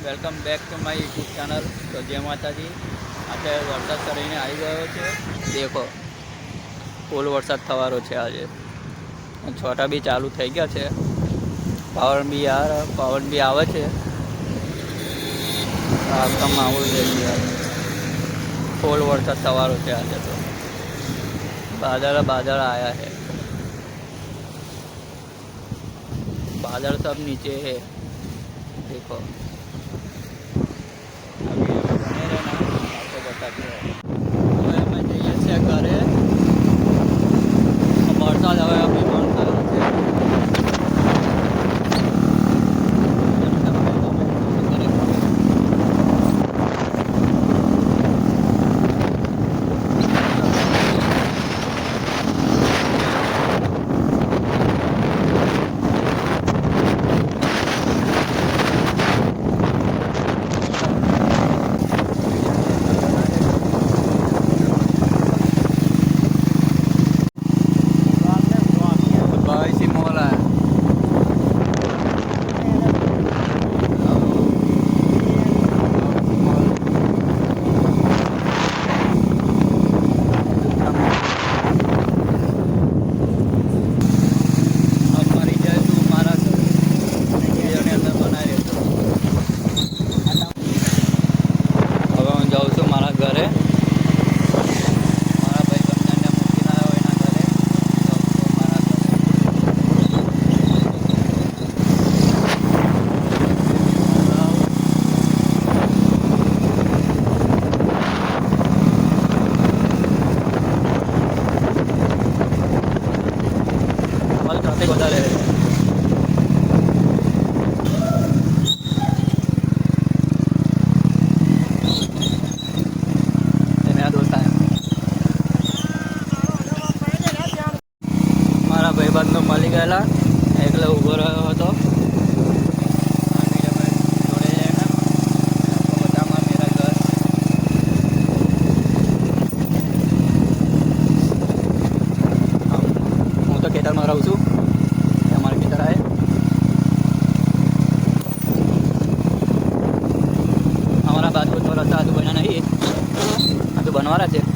Welcome back to my YouTube channel. તો જય માતાજી. આજે વરસાદ કરીને આવી ગયો છે. દેખો ફૂલ વરસાદ થવાનો છે આજે. છોટા બી ચાલુ થઈ ગયા છે. પવન બી આવે છે. આખા માહોલ છે. ફૂલ વરસાદ થવાનો છે આજે. તો બાદળ આવ્યા છે. बादल सब नीचे है. देखो अभी बने रहना, आपको बताते हैं. હવે અમે જઈએ છીએ ઘરે. વરસાદ હવે અभी બંધ થયો છે. વધારે મારા ભાઈબંધો મળી ગયેલા એટલે ઊભો રહ્યો હતો. હું તો ખેતરમાં રહું છું. बात को थोड़ा सा तो बना नहीं है, तो बनवा रहा है.